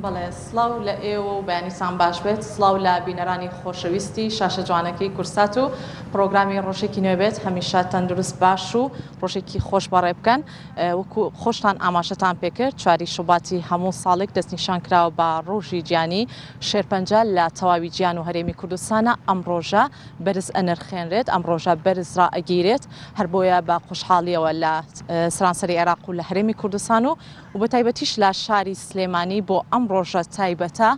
بەڵێ سڵاو لە ئێوە و بەیانیسان باش بێت، سڵاو لە بینەرانی خۆشەویستی شاشە جوانەکەی کورسات و پرۆگرامی ڕۆژێکی نوێ بێت، هەمیشە تەندروست باش و ڕۆژێکی خۆش بەڕێ بکەن. وەکو خۆشتان ئاماژەتان پێکرد، چواری شوباتی هەموو ساڵێک دەستنیشان کراوە بە ڕۆژی گیانی شێرپەنجە لە تەواوی گیان و هەرێمی کوردستانە. ئەم ڕۆژە بەرز ئەنرخێنرێت، ئەم ڕۆژە بەرز ڕائەگیرێت، هەر بۆیە بە خۆشحاڵیەوە لە سرانسەری عێراق و لە هەرێمی کوردستان و بە تایبەتیش لە شاری سلێمانی بۆ ئەم ڕۆژە تایبەتە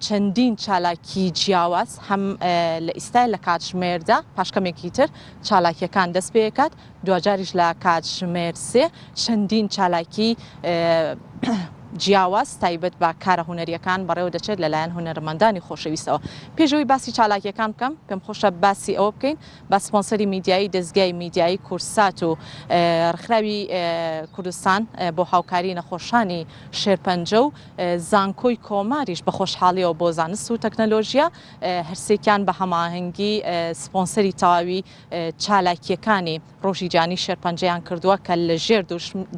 چەندین چالاکی جیاواز هەم لە ئیستای لە کاتژمێردا پاشکەمێکی تر چالاکیەکان دەست پێکات، دوجاریش لە کاتژمێر سێ چەندین چالاکی جیاواز تایبەت بە کارە هونەریەکان بەڕێوە دەچێت لەلایەن هونەرمەندانی خۆشەویستەوە. پێشەوەی باسی چالاکیەکان بکەم، پێم خۆشە باسی ئەوە بکەین بە سپۆنسەری میدیایی دەستگای میدیایی کورسات و ڕخراوی کوردستان بۆ هاوکاری نەخۆشانی شێرپەنجە و زانکۆی کۆماریش بە خۆشحاڵیەوە بۆ زانست و تەکنەلۆژیا، هەرسێکیان بە هەماهەنگی سپۆنسەری تەواوی چالاکیەکانی ڕۆژی گیانی شێرپەنجەیان کردووە کە لە ژێر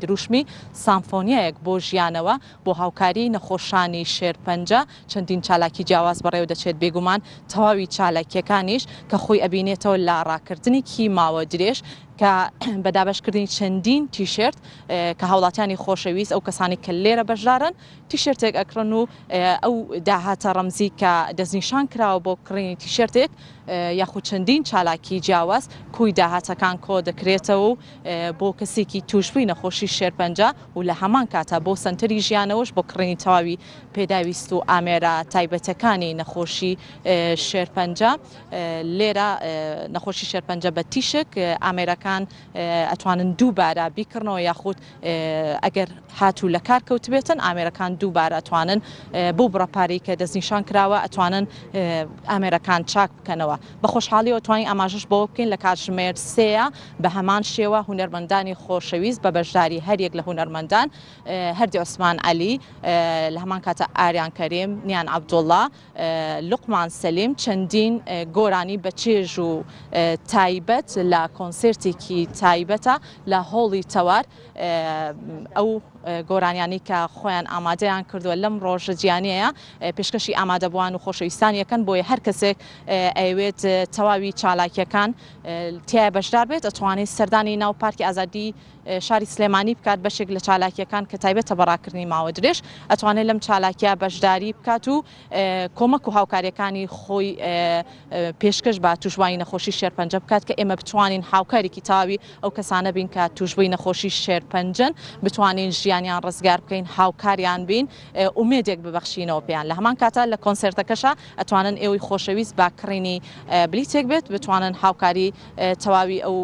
دروشمی سامفۆنیایەک بۆ ژیانەوە بۆ هاوکاری نەخۆشانی شێرپەنجە چەندین چالاکی جیاواز بەڕێوە دەچێت، بێگومان تەواوی چالاکیەکانیش کە خۆی ئەبینێتەوە لە ڕاکردنێکی ماوە درێژ کە بەدابەشکردنی چەندین تیشێرت کە هاوڵاتیانی خۆشەویست ئەو کەسانی کە لێرە بەشدارن تیشێرتێک ئەکڕن و ئەو داهاتە ڕەمزی کە دەستنیشان کراوە بۆ کڕینی تیشێرتێک یاخود چەندین چالاکی جیاواز کوی داهاتەکان کۆ دەکرێتەوە و بۆ کەسێکی توشبووی نەخۆشی شێرپەنجە و لە هەمان کاتە بۆ سنتەری ژیانەوەش بۆ کڕینی تەواوی پێداویست و ئامێرە تایبەتەکانی نەخۆشی شێرپەنجە. لێرە نەخۆشی شێرپەنجە بە تیشک ئامێرەکان ئەتوانن دووبارە بیکردنەوە یاخود ئەگەر هاتوو لە کار کەوت بێتن ئامێرەکان دووبارە ئەتوانن بۆ بڕەپارەی کە دەستنیشان کراوە ئەتوانن ئامێرەکان چاک بکەنەوە. بە خۆشحاڵیەوە توانین ئاماژەش بۆ بکەین لە کاتژمێر سێیە بە هەمان شێوە هونەرمەندانی خۆشەویست بە بەشداری هەریەک لە هونەرمەندان هەردی عوسمان عەلی، لە هەمان کاتە ئاریان کەریم، نیان عەبدوڵڵا، لوقمان سەلیم چەندین گۆرانی بە چێژ و تایبەت لە کۆنسرتێکی تایبەتە لە هۆڵی تەوار ئەو گۆرانیانی کە خۆیان ئامادەیان کردووە لەم ڕۆژە گیانەیە پێشکەشی ئامادەبووان و خۆشەویستانیەکەن بۆیە هەر کەسێک ئەوێت تەواوی چالاکیەکان تیایە بەشدار بێت ئەتوانێت سەردانی ناو پارکی ئازادی شاری سلێمانی بکات بەشێک لە چالاکیەکان کە تایبەتە بەڕاکردنی ماوە درێژ ئەتوانێت لەم چالاکیە بەشداری بکات و کۆمەک و هاوکاریەکانی خۆی پێشکەش بە توشبووی نەخۆشی شێرپەنجە بکات کە ئێمە بتوانین هاوکارێکی تاوی ئەو کەسانە بین کە توشبووی نەخۆشی شێرپەنجەن بتوانین ژیانیان ڕزگار بکەین، هاوکاریان بین، ئومێدێک ببەخشینەوە پێیان. لە هەمان کاتە لە کۆنسرتەکەشە ئەتوانن ئێوەی خۆشەویست با کڕینی بلیتێک بێت بتوانن هاوکاری تەواوی ئەو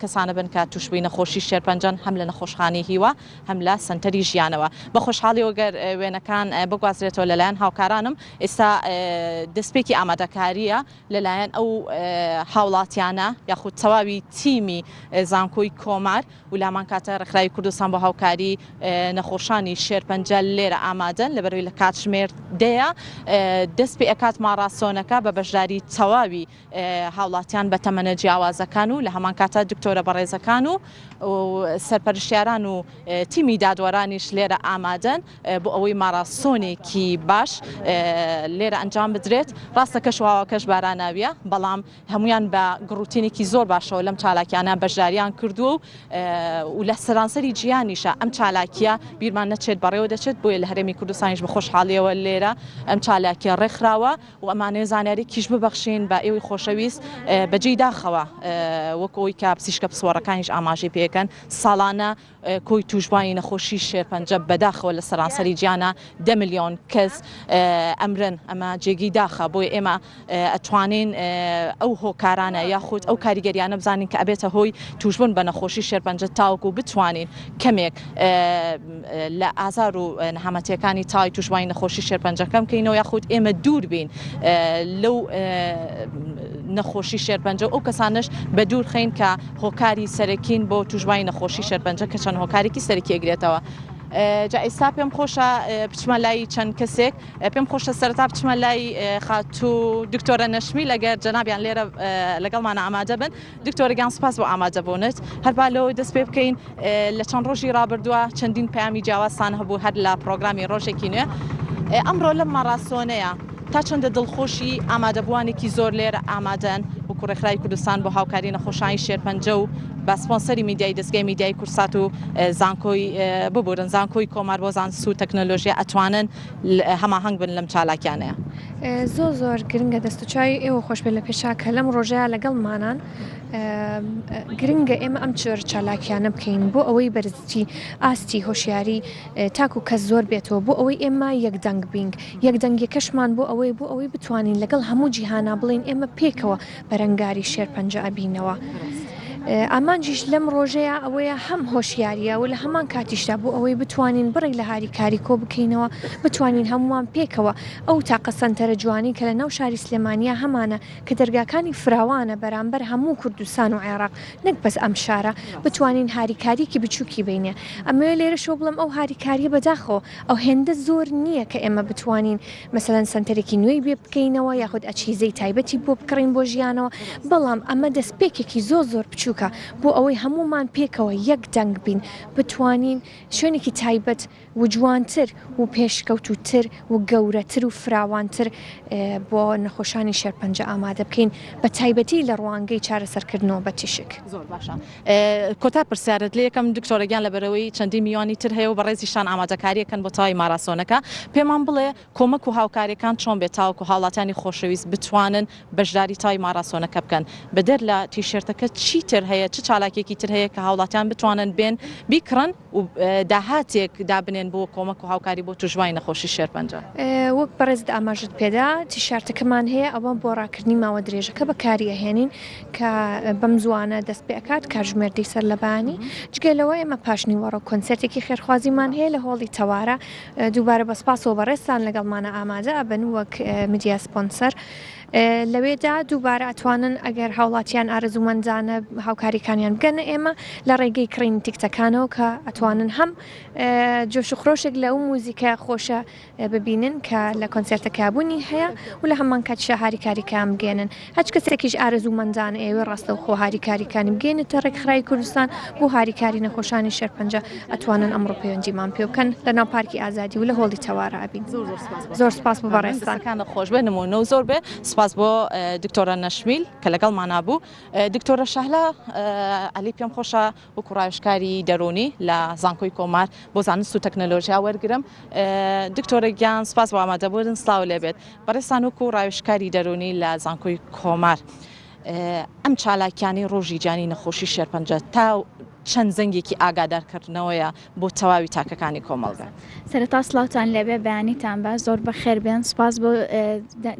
کەسانە بن کە توشبووی نەخۆشی شێرپەنجەن هەم لە نەخۆشخانەی هیوا هەم لە سنتەری ژیانەوە. بە خۆشحاڵیەوە گەر وێنەکان بگوازرێتەوە لەلایەن هاوکارانم ئێستا دەستپێکی ئامادەکاریە لەلایەن ئەو هاوڵاتیانە یاخود تەواوی تیمی زانکۆی کۆمار و لامان کاتە ڕێکخراوی کوردستان بۆ هاوکاری نەخۆشانی شێرپەنجە لێرە ئامادەن لەبەرەوەی لە کاتژمێر دەیە دەست پێ ئەکات ماڕاستۆنەکە بە بەشداری تەواوی هاوڵاتیان بە تەمەنە جیاوازەکان و لە هەمان کاتە دکتۆرە بەڕێزەکان و سەرپەرشتیاران و تیمی دادوەرانیش لێرە ئامادەن بۆ ئەوەی ماڕاستۆنێکی باش لێرە ئەنجام بدرێت. ڕاستە کەش و هاواکەش باراناویە بەڵام هەمویان بە گڕوتینێکی زۆر باشەوە لەم چالاکیانە بەشداریان کردووە و لە سەرانسەری گیانیشە ئەم چالاکیە بیرمان نەچێت بەڕێوە دەچێت بۆیە لە هەرێمی کوردستانیش بە خۆشحاڵیەوە لێرە ئەم چالاکیە ڕێکخراوە و ئەمانەیە زانیاریکیش ببەخشین بە ئێوەی خۆشەویست بەجێی داخەوە وەکەوەی کە پزیشکە پسوەڕەکانیش ئاماژەی پێکەن ساڵانە کۆی توشبووی نەخۆشی شێرپەنجە بەداخەوە لە سەرانسەری گیانە 10 ملیۆن کەس ئەمرن. ئەمە جێگی داخە بۆی ئێمە ئەتوانین ئەو هۆکارانە یاخود ئەو کاریگەریانە بزانین کە ئەبێتە هۆی توشبوون بە نەخۆشی شێرپەنجە تاوەکو بتوانین کەمێک لە ئازار و نەهامەتیەکانی تاوی توشبووی نەخۆشی شێرپەنجەکەم بکەینەوە یاخود ئێمە دوور بین لەو نەخۆشی شێرپەنجە ئەو کەسانش بە دوور خەین کە هۆکاری سەرەکین بۆ توشبووی نەخۆشی شێرپەنجە کە چەند هۆکارێکی سەرەکی ئەگرێتەوە. جا ئێستا پێم خۆشە بچمە لای چەند کەسێک پێم خۆشە سەرەتا بچمە لای خاتوو دکتۆرە نەشمیل ئەگەر جەنابیان لێرە لەگەڵمانە ئامادە بن. دکتۆرەگیان سوپاس بۆ ئامادەبوونت. هەر لەوەی دەست پێ بکەین لە چەند ڕۆژی ڕابردووە چەندین پەیامی جیاوازتان هەبوو هەر لە پرۆگرامی ڕۆژێکی نوێ. ئەمڕۆ لەم ماراسۆنەیە تا چەندە دڵخۆشی ئامادەبووانێکی زۆر لێرە ئامادەن وەکو ڕێکخراوی کوردستان بۆ هاوکاری نەخۆشایی شێرپەنجە و بە سپۆنسەری میدیای دەستگای میدیای کورسات و زانکۆی ببورن زانکۆی کۆمار بۆ زانست و تەکنۆلۆژیا ئەتوانن هەماهەنگ بن لەم چالاکیانەیە. زۆر گرنگە دەستوچای ئێوە خۆش بێت لە پێشاکە لەم ڕۆژەیە لەگەڵمانان گرنگە ئێمە ئەم چالاکیانە بکەین بۆ ئەوەی بەرزی ئاستی هۆشیاری تاکو کەس زۆر بێتەوە بۆ ئەوەی ئێمە یەکدەنگ بین یەکدەنگێکەشمان بۆ ئەوەی بتوانین لەگەڵ هەموو جیهانا بڵین ئێمە پێکەوە بەرەنگاری شێرپەنجە ئەبینەوە. ئامانجیش لەم ڕۆژەیە ئەوەیە هەم هۆشیاریە و لە هەمان کاتیشدا بۆ ئەوەی بتوانین بڕێک لە هاریکاری کۆ بکەینەوە بتوانین هەمووان پێکەوە ئەو تاقە سەنتەرە جوانی کە لە ناو شاری سلێمانیا هەمانە کە دەرگاکانی فراوانە بەرامبەر هەموو کوردستان و عێراق نەک بەس ئەم شارە بتوانین هاریکاریکی بچووکی بینێ. ئەمە لێرەشۆ بڵم ئەو هاریکاریە بەداخەوە ئەو هێندە زۆر نییە کە ئێمە بتوانین مەسەلەن سنتەرێکی نوێی بێ بکەینەوە یاخود ئەچیزەی تایبەتی بۆ بکڕین بۆ ژیانەوە بەڵام ئەمە دەستپێکێکی زۆر بچووکە بۆ ئەوەی هەمومان پێکەوە یەک دەنگ بین بتوانین شوێنێکی تایبەت و جوانتر و پێشکەوتوتر و گەورەتر و فراوانتر بۆ نەخۆشانی شێرپەنجە ئامادە بکەین بە تایبەتی لە ڕوانگەی چارەسەرکردنەوە بە تیشک. زۆر باشە. کۆتا پرسیارت لێ یەکەم دکتۆرەگیان لەبەرەوەی چەندی میوانی تر هەیە و بەڕێزیشان ئامادەکاریەکەن بۆ تاوای ماراسۆنەکە پێمان بڵێ کۆمەک و هاوکاریەکان چۆن بێت تاوەکو هاوڵاتیانی خۆشەویست بتوانن بەشداری تاوی ماراسۆنەکە بکەن بەدەر لە تیشێرتەکە چی تر هەیە چ چالاکێکی تر هەیە کە هاوڵاتیان بتوانن بێن بیکڕن و داهاتێک دابنێن بۆ کۆمەک و هاوکاری بۆ توژوای نەخۆشی شێرپەنجە. وەک بەڕێزت ئاماژت پێدا تیشارتەکەمان هەیە ئەوە بۆ ڕاکردنی ماوە درێژەکە بەکاریەهێنین کە بەم زوانە دەست پێکات کاتژمێردەی سەرلەبانی جگەلەوە ئێمە پاشنی وەڕۆ کۆنسەرتێکی خێرخوازیمان هەیە لە هۆڵی تەوارە دووبارە بەسپاسەوە بەڕێستان لەگەڵمانە ئامادە ئەبن وەک میدیا سپۆنسەر لەوێدا دووبارە ئەتوانن ئەگەر هاوڵاتیان ئارزومەندانە هاوکاریەکانیان بگەنە ئێمە لە ڕێگەی کڕین تیکتەکانەوە کە ئەتوانن هەم جۆش و خرۆشێک لە ئەو موزیکە خۆشە ببینن کە لە کۆنسەرتەکەبوونی هەیە و لە هەمان کاتیشە هاریکاریەکان بگێنن هەچ کەسێکیش ئارزومەندان ئێوە ڕاستە و خۆ هاریکاریەکانی بگەێنێتە ڕێکخراوی کوردستان بۆ هاریکاری نەخۆشانی شێرپەنجە ئەتوانن ئەمڕۆ پەیوەندیمان پێ بکەن لە ناو پارکی ئازادی و لە هۆڵی تەوارە ئەبین. زۆر سپاس بۆ بەڕێستان خۆش بێ نمونە و زۆر بێ سپاس بۆ دکتۆرە نەشمیل کە لەگەڵمانە بوو. دکتۆرە شەهلا عەلی پێم خۆشە وەکو ڕایشکاری دەرونی لە زانکۆی کۆمار بۆ زانست و تەکنۆلۆژیا وەرگرم. دکتۆرە گیان سپاس بۆ ئامادەبوون سلااو لێبێت بەڕێستان وەکو ڕایشکاری دەرونی لە زانکۆی کۆمار ئەم چالاکیانی ڕۆژی جانی نەخۆشی شێرپەنجە تا چەند زەنگێکی ئاگادارکردنەوەیە بۆ تەواوی تاکەکانی کۆمەڵگە. سەرەتا سڵاوتان لێبێ بەیانیتان بە زۆر بەخێر بێن سپاس بۆ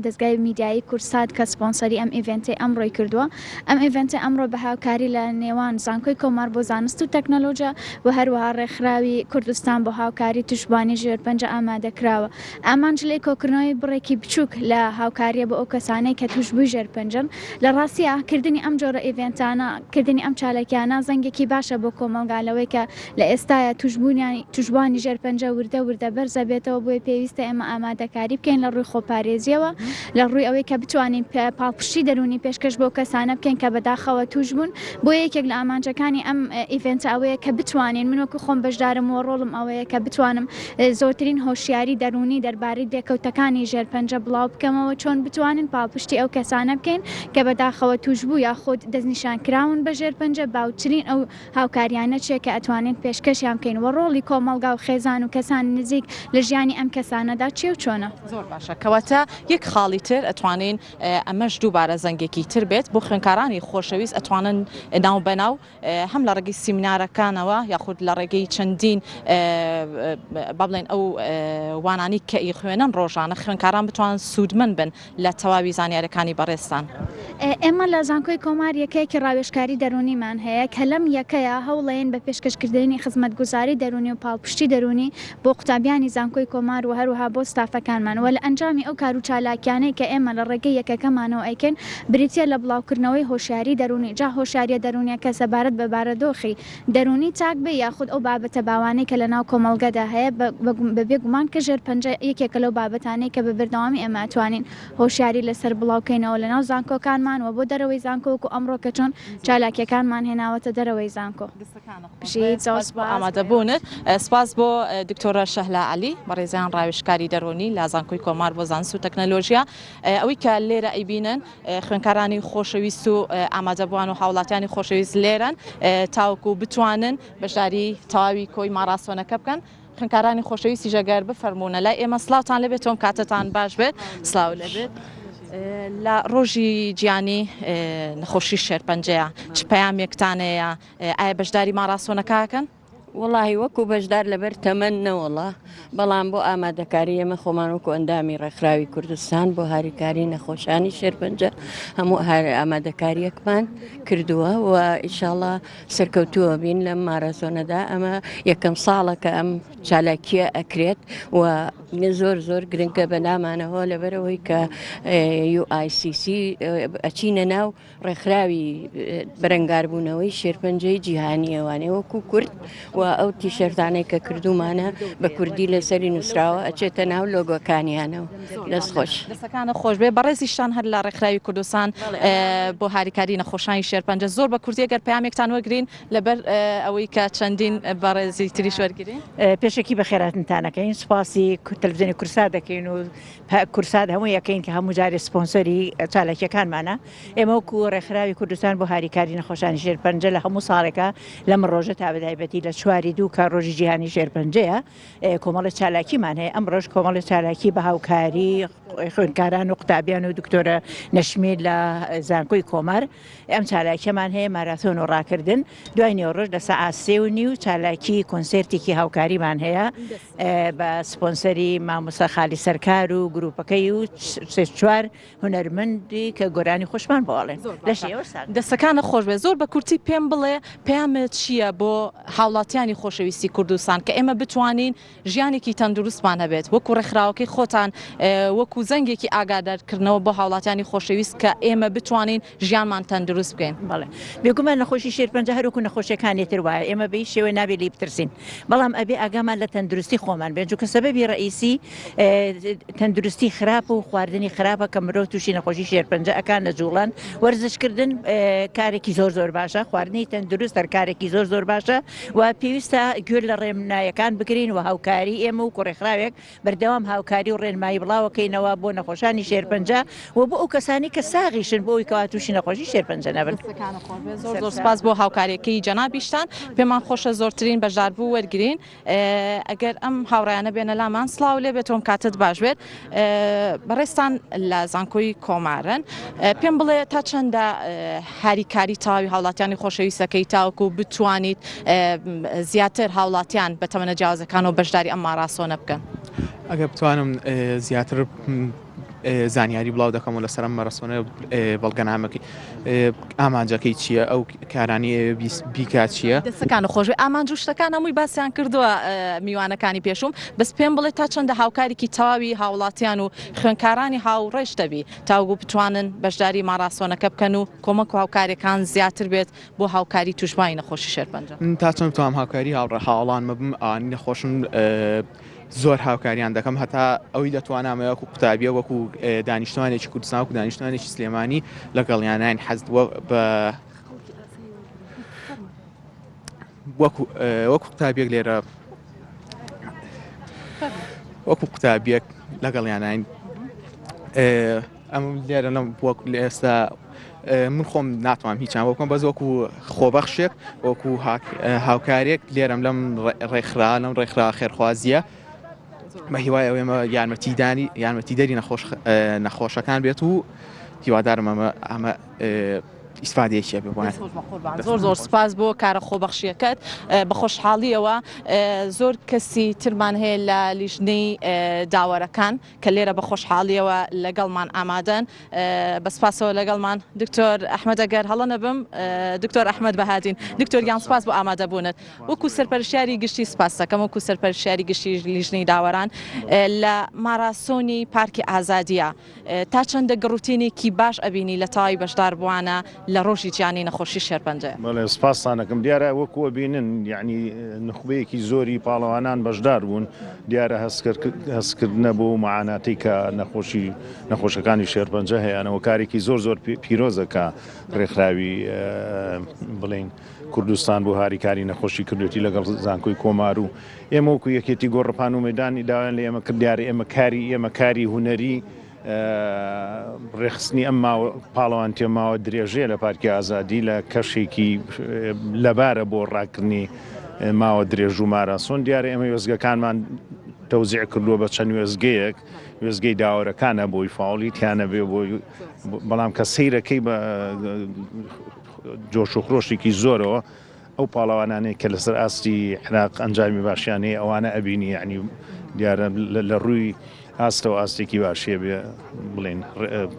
دەستگای میدیایی کورسات کە سپۆنسەری ئەم ئیڤنتی ئەمڕۆی کردووە. ئەم ئیڤنتی ئەمڕۆ بە هاوکاری لە نێوان زانکۆی کۆمار بۆ زانست و تەکنۆلۆژیا و هەروەها ڕێکخراوی کوردستان بۆ هاوکاری توشبانی ژێرپەنجە ئامادەکراوە. ئامانجلەی کۆکردنەوەی بڕێکی بچووک لە هاوکاریە بۆ ئەو کەسانەی کە توشبووی ژێرپەنجەن لە ڕاستیە کردنی ئەم جۆرە ئیڤنتانە کردنی ئەم چالاکیانە زەنگێکی باشە بۆ کۆمەلگالەوەی کە لە ئێستاە توشبوانی ژێرپەنجە وردە بەرزە بێتەوە بۆی پێویستە ئێمە ئامادەکاری بکەین لە ڕووی خۆپارێزیەوە لە ڕووی ئەوەی کە بتوانین پاڵپشتی دەرونی پێشکەش بۆ کەسانە بکەین کە بەداخەوە توشبوون بۆ یەکێک لە ئامانجەکانی ئەم ئیڤنتە ئەوەیە کە بتوانین منوەکو خۆم بەشدارم و ڕۆڵم ئەوەیە کە بتوانم زۆرترین هۆشیاری دەرونی دەربارەی دێکەوتەکانی ژێرپەنجە بڵاو بکەمەوە چۆن بتوانین پاڵپشتی ئەو کەسانە بکەین کە بەداخەوە توشبوو یاخود دەستنیشانکراون بە ژێرپەنجە باوترین ئەو هاوکاریانە چێکە ئەتوانین پێشکەشیان بکەین و ڕۆڵی کۆمەلگا و خێزان و کەسان نزیک لە ژیانی ئەم کەسانەدا چێ و چۆنە. زۆر باشە کەواتە یەک خاڵی تر ئەتوانین ئەمەش دووبارە زەنگێکی تر بێت بۆ خوێنکارانی خۆشەویست ئەتوانن ناو بەناو هەم لە ڕێگەی سیمینارەکانەوە یاخود لە ڕێگەی چەندین با بڵێن ئەو وانانی کە ئی خوێنن ڕۆژانە خوێنکاران بتوانن سوودمەند بن لە تەواوی زانیاریەکانی بەڕێستان. ئێمە لە زانکۆی کۆمار یەکەیەکی ڕاوێژکاری دەرونیمان هەیە کە لەم یەکەیە لێرەیە هەوڵێن بە پێشکەشکردنی خزمەتگوزاری دەرونی و پاڵپشتی دەرونی بۆ قوتابیانی زانکۆی کۆمار و هەروەها بۆ ستافەکانمان و لە ئەنجامی ئەو کار و چالاکیانەی کە ئێمە لە ڕێگەی یەکەکەمانەوە ئەیکەن بریتە لە بڵاوکردنەوەی هۆشیاری دەرونی جا هۆشیاریە دەرونیە کە سەبارەت بە بارەدۆخی دەرونی چاک بێ یاخود ئەو بابەتە باوانەی کە لە ناو کۆمەڵگەدا هەیە بەبێ گومان کە ژێرپەنجە یەکێکە لەو بابەتانەی کە بە بەردەوامی ئێمە ئەتوانین هۆشیاری لەسەر بڵاوکەینەوە لە ناو زانکۆکانمان و بۆ دەرەوەی زانکۆ و ئەمڕۆ کە چۆن چالاکیەکانمان هێناوەتە دەرەوەی زانکۆ. ئامادەبوونت سپاس بۆ دکتۆرە شەهلا عەلی بەڕێزیان ڕاوێژکاری دەرونی لە زانکۆی کۆمار بۆ زانست و تەکنەلۆژیا ئەوەی کە لێرە ئەیبینن خوێندکارانی خۆشەویست و ئامادەبووان و هاوڵاتیانی خۆشەویست لێرن تاوەکو بتوانن بەشداری تەواوی کۆی ماراسۆنەکە بکەن. خوێندکارانی خۆشەویستی ژەگەر بفەرمونە لای ئێمە سڵاوتان لەبێت تۆم کاتتان باش بێت سڵاو لەبێت. لە ڕۆژی گیانی نەخۆشی شێرپەنجەیە چ پەیامێکتانەیە ئایا بەشداری ماراسۆنەکەکەن؟ وڵی وەکو بەشدار لەبەر تەمەن نەوەڵا بەڵام بۆ ئامادەکاری ئێمە خۆمان وەکو ئەندامی ڕێکخراوی کوردستان بۆ هاریکاری نەخۆشانی شێرپەنجە هەموو ئامادەکاریەکمان کردووە و ئیشاڵڵا سەرکەوتووە بین لەم مارەزۆنەدا ئەمە یەکەم ساڵە کە ئەم چالاکیە ئەکرێت و زۆر گرنگە بە نامانەوە لەبەرەوەی کە UICC ئەچینە ناو ڕێکخراوی بەرەنگاربوونەوەی شێرپەنجەی جیهانی ئەوانێ وەکو کورد و ئەو تیشەرتانەی کە کردومانە بە کوردی لەسەری نووسراوە ئەچێتە ناو لۆگۆکانیانەوە دەستخۆش دەستەکانە خۆش بێ بەڕێزیشان هەر لە ڕێکخراوی کوردستان بۆ هاریکاری نەخۆشانی شێرپەنجە زۆر بە کوردی ئەگەر پەیامێکتان وەرگرین لەبەر ئەوەی کە چەندین بەڕێزی تریش وەرگرین پێشێکی بە خێراتتانەکەین سپاسی تەلەڤیزیۆنی کورسات دەکەین و کورسات هەموو یەکەین کە هەموو جارێ سپۆنسەری چالاکیەکانمانە ئێمە وەکو ڕێکخراوی کوردستان بۆ هاریکاری نەخۆشانی شێرپەنجە لە هەموو ساڵێکە لەم ڕۆژە تا بەتایبەتی لە 4 کە ڕۆژی جیهانی شێرپەنجەیە کۆمەڵە چالاکیمان هەیە ئەم ڕۆژ کۆمەڵە چالاکی بە هاوکاری خوێندکاران و قوتابیان و دکتۆرە نەشمیر لە زانکۆی کۆمار ئەم چالاکیەمان هەیە ماراتۆن و ڕاکردن دوای نێوڕۆژ لە سەعات 3:30 چالاکی کۆنسێرتێکی هاوکاریمان هەیە بە سپۆنسەری مامۆستا خالی سەرکار و گروپەکەی و 4 هونەرمەندی کە گۆرانی خۆشمان بۆڵێن دەستەکانە خۆش بێ زۆر بە کورتی پێم بڵێ پەیامت چییە بۆ هاوڵاتیانی خۆشەویستی کوردستان کە ئێمە بتوانین ژیانێکی تەندروستمان هەبێت وەکو ڕێکخراوەکەی خۆتان وەکو زەنگێکی ئاگادارکردنەوە بۆ هاوڵاتیانی خۆشەویست کە ئێمە بتوانین ژیانمان تەندروست بکەین. بەڵێ بێگومان نەخۆشی شێرپەنجە هەروکو نەخۆشیەکانی تر وایە ئێمە بەی شێوە نابێت لی بترسین بەڵام ئەبێ ئاگامان لە تەندروستی خۆمان بێت چونکە سەبەبی ڕئیسی تەندروستی خراپە و خواردنی خراپە کە مرۆڤ تووشی نەخۆشی شێرپەنجە ئەکان لە جوڵان وەرزشکردن کارێکی زۆر باشە خواردنی تەندروست کارێکی زۆر باشە و پێویستە گوێر لە ڕێنماییەکان بکرین و هاوکاری ئێمە و کوڕێکخراوێک بەردەوام هاوکاری و ڕێنمایی بڵاوەکەینەوە بۆ نەخۆشانی شێرپەنجە و بۆ ئەو کەسانی کە ساغیشن بۆ ئەوی کەوا تووشی نەخۆشی شێرپەنجە نەبن. زۆر سپاس بۆ هاوکاریەکەی جەنابیشتان پێمان خۆشە زۆرترین بەشداربوو وەرگرین ئەگەر ئەم هاوڕایانە بێنە لامان سڵاو لێ بێت تۆم کاتت باش بێت بەڕێستان لە زانکۆی کۆمارن پێم بڵێ تا چەندە هاریکاری تاوی هاوڵاتیانی خۆشەویستەکەی تاوەکو بتوانیت زیاتر هاوڵاتیان بە تەمەنە جیاوازەکان و بەشداری ئەم ماراسۆنە بکەن. ئەگەر بتوانم زیاتر زانیاری بڵاو دەکەم و لەسەر ئەم ماراسۆنە بەڵگەنامەکەی ئامانجەکەی چییە ئەو کارانی بیکات چییە دەستەکانە خۆش ئامانج و شتەکان هەمووی باسییان کردووە میوانەکانی پێشوم بەس پێم بڵێ تا چەندە هاوکارێکی تەواوی هاوڵاتیان و خوێندکارانی هاوڕێژ دەبی تاوگو بتوانن بەشداری ماراسۆنەکە بکەن و کۆمەک و هاوکاریەکان زیاتر بێت بۆ هاوکاری توشبانی نەخۆشی شێرپەنجە تا چەند توام هاوکاری هاوڵان مەبم ئانی نەخۆشم زۆر هاوکاریان دەکەم هەتا ئەوی دەتوانامە وەکو قوتابیە وەکو دانیشتوانێکی کوردستان وەکو دانیشتوانێکی سلێمانی لەگەڵیانیان حەز بە وەکو قوتابیەک لێرە وەکو قوتابیەک لەگەڵیانین ئەم لێرە ئێستا من خۆم ناتوانم هیچیان بکەم بەس وەکو خۆبەخشێک وەکو هاوکارێک لێرەم لەم ڕێکخرا خێرخوازیە بە هیوای ئەو ئێمە یارمەتیدەری نەخۆشەکان بێت و هیوادارم ئەمە ئیسفادەیەکیە بێ زۆر سپاس بۆ کارە خۆبەخشیەکەت بە خۆشحاڵیەوە زۆر کەسی ترمان هەیە لە لیژنەی داوەرەکان کە لێرە بە خۆشحاڵیەوە لەگەڵمان ئامادەن بە سپاسەوە لەگەڵمان دکتۆر ئەحمەد ئەگەر هەڵە نەبم دکتۆر ئەحمەد بەهادین دکتۆریان سپاس بۆ ئامادەبوونت وەکو سەرپەرشتیاری گشتی سپاس دەکەم وەکو سەرپەرشتیاری گشتی لیژنەی داوەران لە ماراسۆنی پارکی ئازادیە تا چەندە گڕوتینێکی باش ئەبینی لە تاوای بەشداربووانە لە ڕۆژی جیانی نەخۆشی شێرپەنجە بەڵێ سپاسانەکەم دیارە وەکووە بینن یعنی نخبەیەکی زۆری پاڵەوانان بەشدار بوون دیارە هەستکردنە بۆ معاناتی کە نەخۆشەکانی شێرپەنجە هەیەەوە کارێکی زۆر پیرۆزەکە ڕێکخراوی بڵین کوردستان بۆ هاریکاری نەخۆشی کردوێتی لەگەڵ زانکۆی کۆمار و ئێمە وەکو یەکێتی گۆڕپان و مەدانی داوایان لە ئێمە کرد دیارە ئێمە کاری هوەری ڕێخستنی ئەم پاڵەوان تێماوە درێژەیە لە پارکی ئازادی لە کەشێکی لەبارە بۆ ڕاکردنی ماوە درێژ و ماراسۆن دیارە ئێمە وێزگەکانمان تەوزیع کردووە بە چەند وێزگەیەک وێزگەی داوەرەکانە بۆی فاڵی تیانە بێ بۆی بەڵام کە سەیرەکەی بە جۆش و خۆشێکی زۆرەوە ئەو پاڵەوانانەیە کە لەسەر ئاستی عێراق ئەنجامی باشیانەیە ئەوانە ئەبینی ینی دیارە لە ڕووی ئاستەوە ئاستێکی باشیە بێ بڵێن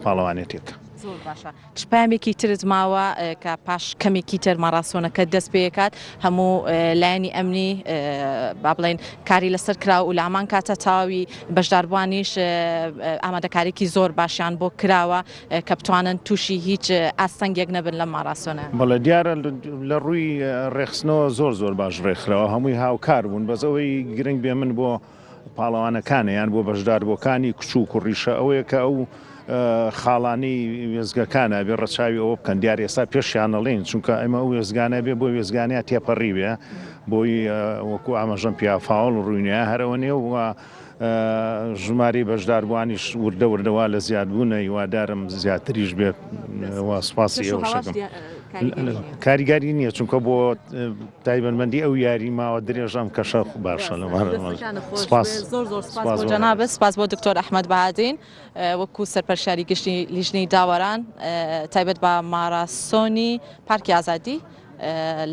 پاڵەوانێتێک. زۆر باشە شپامێکی ترت ماوە کە پاش کەمێکی تر ماراسۆنەکە دەست پێکات هەموو لایەنی ئەمنی با بڵێن کاری لەسەر کرا و لە هەمان کاتە تاوی بەشداربوانیش ئامادەکارێکی زۆر باشیان بۆ کراوە کە بتوانن تووشی هیچ ئاستەنگێک نەبن لە ماراسۆنە. بەڵێ دیارە لە ڕووی ڕێخستنەوە زۆر باش ڕێکخراوە هەمووی هاوکار بوون بەزەوەی گرنگ بێ من بۆ پاڵەوانەکانە یان بۆ بەشداربووەکانی کچوو کوڕیشە ئەوەیە کە ئەو خاڵانی وێزگەکانە بێ ڕەچاوی ئەوە بکەن دیار ئێستا پێشیانەڵێن چونکە ئەمە ئەو وێزگانە بێ بۆ وێزگانیا تێپەڕی بێ بۆی وەکو ئاماژەم پیافاوڵ ڕووینە هەرەوە نێ و ژماری بەشداربووانیش وردەوردەوا لە زیادبوونە هیوادارم زیاتریش بێت سپاسی ئەو شەکەم کاریگاری نییە چونکە بۆ تایبەتمەندی ئەو یاری ماوە درێژەم کەشە باشە زۆر جەنابە سپاس بۆ دکتۆر ئەحمەد بەهادین وەکو سەرپەرشتیاری گشتی لیژنەی داوەران تایبەت بە ماراسۆنی پارکی ئازادی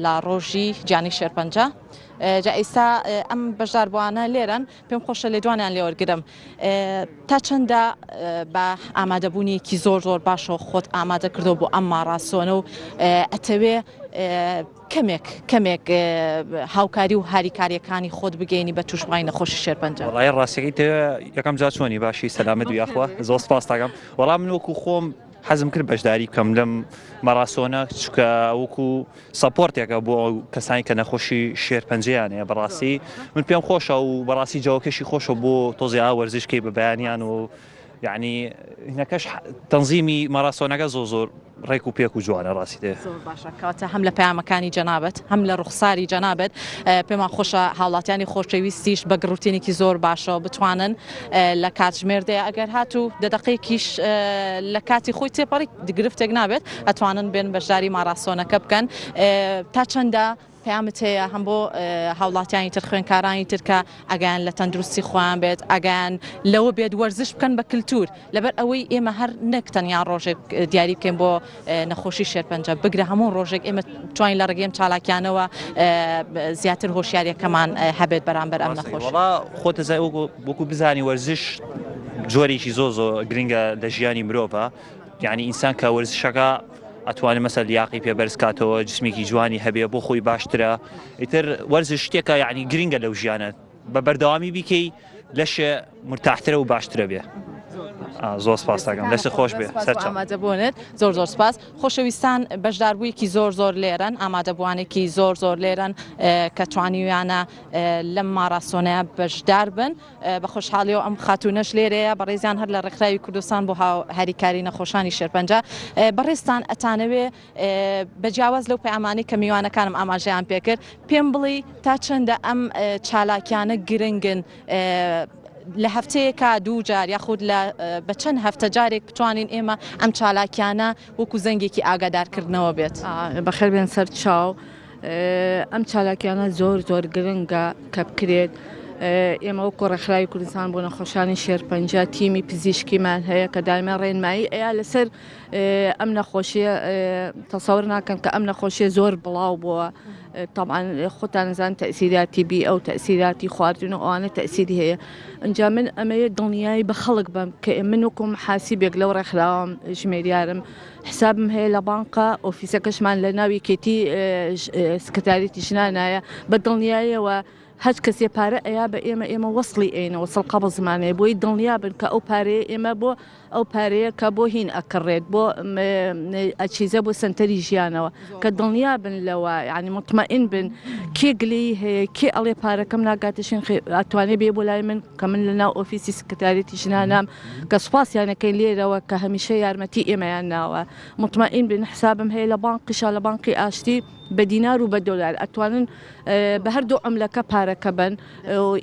لە ڕۆژی جیانی شێرپەنجە جا ئێستا ئەم بەشداربووانە لێرن پێم خۆشە لێ دوانیان لێوەرگرم تا چەندە بە ئامادەبوونیەکی زۆر باشەوە خۆت ئامادە کردو بۆ ئەم ماراسۆنە و ئەتەوێ کەمێک هاوکاری و هاریکاریەکانی خۆت بگەینی بە تووشبوونی نەخۆشی شێرپەنجە. وڵای ڕاستیەکەی یەکەم جا چۆنی باشی سەلامت ویاخوا زۆر سپاس دەکەم وەڵام من وەکو خۆم حەزم کرد بەشداری بکەم لەم ماراسۆنە چکە وەکو سەپۆرتێکە بۆ کەسانی کە نەخۆشی شێرپەنجەیانەیە بەڕاستی من پێم خۆشە و بەڕاستی جاوکەشی خۆشە بۆ تۆزی وەرزشکەی بە بەیانیان و یعنی هینەکەش تەنزیمی ماراسۆنەکە زۆر ڕێک و پێک و جوانە ڕاستی دێ زۆر باشە کەواتە هەم لە پەیامەکانی جەنابەت هەم لە ڕوخساری جەنابەت پێمان خۆشە هاوڵاتیانی خۆشەویستیش بە گڕوتێنێکی زۆر باشەوە بتوانن لە کاتژمێردەیە ئەگەر هاتوو دەدەقەیەکیش لە کاتی خۆی تێپەڕی گرفتێک نابێت ئەتوانن بێن بەشداری ماراسۆنەکە بکەن تا چەندە پەیامت هەیە هەم بۆ هاوڵاتیانی تر خوێنکارانی ترکە ئەگەیان لە تەندروستی خۆیان بێت ئەگەیان لەوە بێت وەرزش بکەن بە کللتور لەبەر ئەوەی ئێمە هەر نەک تەنیا ڕۆژێک دیاری بکەین بۆ نەخۆشی شێرپەنجە بگرە هەموو ڕۆژێک ئێمە توانین لە ڕێگەیم چالاکیانەوە زیاتر هۆشیاریەکەمان هەبێت بەرامبەر ئەم نەخۆشی خۆتە وەکو بزانی وەرزش جۆرێکی زۆر گرنگە لە ژیانی مرۆڤە یعنی ئینسان کە وەرزشەکە ئەتوانێت مەسەر لیاقی پێبەرزکاتەوە جسمێکی جوانی هەبێ بۆ خۆی باشترە ئیتر وەرزش شتێکە یعنی گرنگە لەو ژیانە بە بەردەوامی بیکەی لەشێ مرتاحترە و باشترە بێ. زۆر سپاس دەکەم لەش خۆش بێ ئامادەبوونت زۆر سپاس خۆشەویستان بەشداربوویەکی زۆر لێرن ئامادەبووانێکی زۆر لێرن کە توانیویانە لەم ماراسۆنەیە بەشدار بن بە خۆشحاڵیەوە ئەم خاتوونەش لێرەیە بەڕێزیان هەر لە ڕێکخراوی کوردستان بۆ هاریکاری نەخۆشانی شێرپەنجە بەڕێستان ئەتانەوێ بەجیاواز لەو پەیامانەی کە میوانەکانم ئاماژەیان پێکرد پێم بڵی تا چەندە ئەم چالاکیانە گرنگن لە هەفتەیەکە دوو جار یاخود بە چەند هەفتە جارێک بتوانین ئێمە ئەم چالاکیانە وەکو زەنگێکی ئاگادارکردنەوە بێت بەخێر بێن سەر چاو ئەم چالاکیانە زۆر گرنگە کە بکرێت ئێمە وەکو ڕێکخراوی کوردستان بۆ نەخۆشانی شێرپەنجە تیمی پزیشکیمان هەیە کە دایمە ڕێنمایی ئەیە لەسەر ئەم نەخۆشیە تەسەور ناکەم کە ئەم نەخۆشیە زۆر بڵاو بووە طبعا خۆتان نزان تەسیراتی بی ئەو تەسیراتی خواردن و ئەوانە تەسیری هەیە ئەنجا من ئەمەیە دڵنیایی بە خەڵک بم کە من وەکم حاسیبێک لەو ڕێکخراوەم ژمێریارم حسابم هەیە لە بانکە ئۆفیسەکەشمان لە ناوی کێتی سکرتاریەتی ژنانایە بە دڵنیاییەوە هەچ کەسێ پارە ئەیا بە ئێمە وەصلی ئێنە وەسڵ قەبڵ زمانەیە بۆی دڵنیا بن کە ئەو پارەیە ئێمە بۆ ئەو پارەیە کە بۆ هین ئەکڕێت بۆ ئەچیزە بۆ سنتەری ژیانەوە کە دڵنیا بن لەوە ینی مطمئن بن کێ گلەی هەیە کێ ئەڵێ پارەکەم ناگاتەشین ئەتوانێ بێ بۆ لای من کە من لە ناو ئۆفیسی سکرتاریەتی ژنانام کە سوپاسیانەکەی لێرەوە کە هەمیشە یارمەتی ئێمەیان ناوە مطمئن بن حسابم هەیە لە بانقیشا لە بانقی ئاشتی بە دینار و بە دۆلار ئەتوانن بە هەردوو ئەملەکە پارەکە بن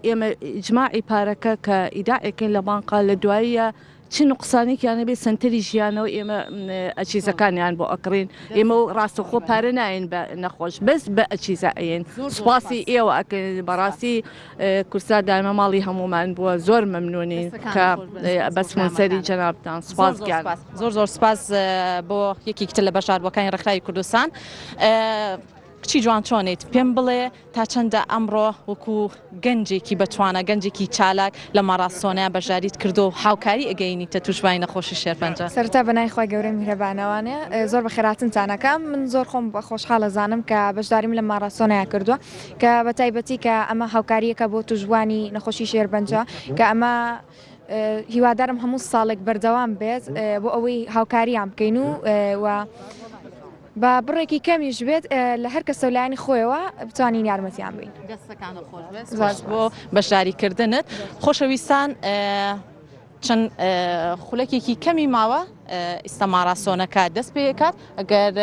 ئێمە جماعی پارەکە کە ئیداعێکین لە بانقا لە دواییە چ نقصانێکیانە بێ سنتەری ژیانەوە ئێمە ئەچیزەکانیان بۆ ئەکڕین ئێمە و ڕاستەخۆ پارە ناین بە نەخۆش بەس بە ئەچیزە ئەین سوپاسی ئێوە ئەکەین بەڕاستی کورسا دایمە ماڵی هەمومان بووە زۆر مەمنونین کە بە سپۆنسەری جەنابتان سوپاسگیان زۆر سپاس بۆ یەکێکتر لە بەشداربووەکانی ڕێکخراوی کوردستان کچی جوان چۆنیت پێم بڵێ تا چەندە ئەمڕۆ وەکو گەنجێکی بەتوانە گەنجێکی چالاک لە ماراسۆنیا بەژاریت کردو و هاوکاری ئەگەینیتە توشبای نەخۆشی شێرپەنجە سەرتا بەنای خۆی گەورەی میهرەبانەوانێ زۆر بەخێراتنتانەکەم من زۆر خۆم بە خۆشحاڵە زانم کە بەشداریم لە ماراسۆنیا کردووە کە بە تایبەتی کە ئەمە هاوکاریەکە بۆ توشبوانی نەخۆشی شێرپەنجە کە ئەمە هیوادارم هەموو ساڵێک بەردەوام بێت بۆ ئەوەی هاوکاریان بکەین و با بڕێکی کەمیش بێت لە هەر کەسە لایانی خۆیەوە بتوانین یارمەتیان بین دەستەکانە خۆش بۆ بەشداریکردنت خۆشەویستان چەند خولەکێکی کەمی ماوە ئێستا ماراسۆنەکە دەست پێکات ئەگەر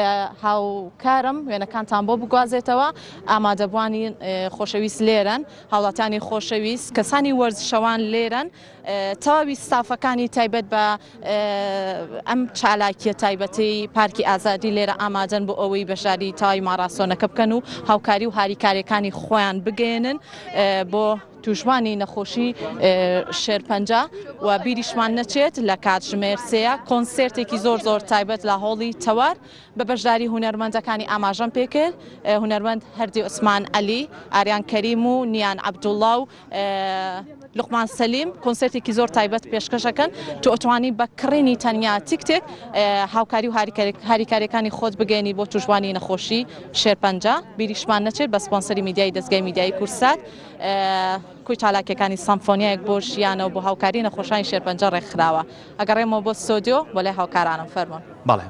هاوکارم وێنەکانتان بۆ بگوازێتەوە ئامادەبوانی خۆشەویست لێرن هاوڵاتانی خۆشەویست کەسانی وەرزشەوان لێرن تەواوی ستافەکانی تایبەت بە ئەم چالاکیە تایبەتی پارکی ئازادی لێرە ئامادەن بۆ ئەوەی بەشداری تاوی ماراسۆنەکە بکەن و هاوکاری و هاریکاریەکانی خۆیان بگەێنن بۆ توشبانی نەخۆشی شێرپەنجە و بیریشمان نەچێت لە کاتژمێر سەیە کۆنسێرتێکی زۆر تایبەت لە هۆڵی تەوار بە بەشداری هونەرمەندەکانی ئاماژەم پێکرد هونەرمەند هەردی عوسمان عەلی ئاریان کەریم و نیان عەبدوڵڵا و لوقمان سەلیم کۆنسێرتێکی زۆر تایبەت پێشکەشەکەن تو ئەتوانی بە کڕینی تەنیا تیکتێک هاوکاری و هاریکاریەکانی خۆت بگەێنی بۆ توشبانی نەخۆشی شێرپەنجە بیریشمان نەچێت بە سپۆنسەری میدیای دەستگای میدیای کورسات کوی چالاکیەکانی سامفۆنیایەک بۆ ژیانەوە بۆ هاوکاری نەخۆشانی شێرپەنجە ڕێکخراوە ئەگەڕێمەوە بۆ ستۆدیۆ بۆ لای هاوکارانم فەرمون بەڵێ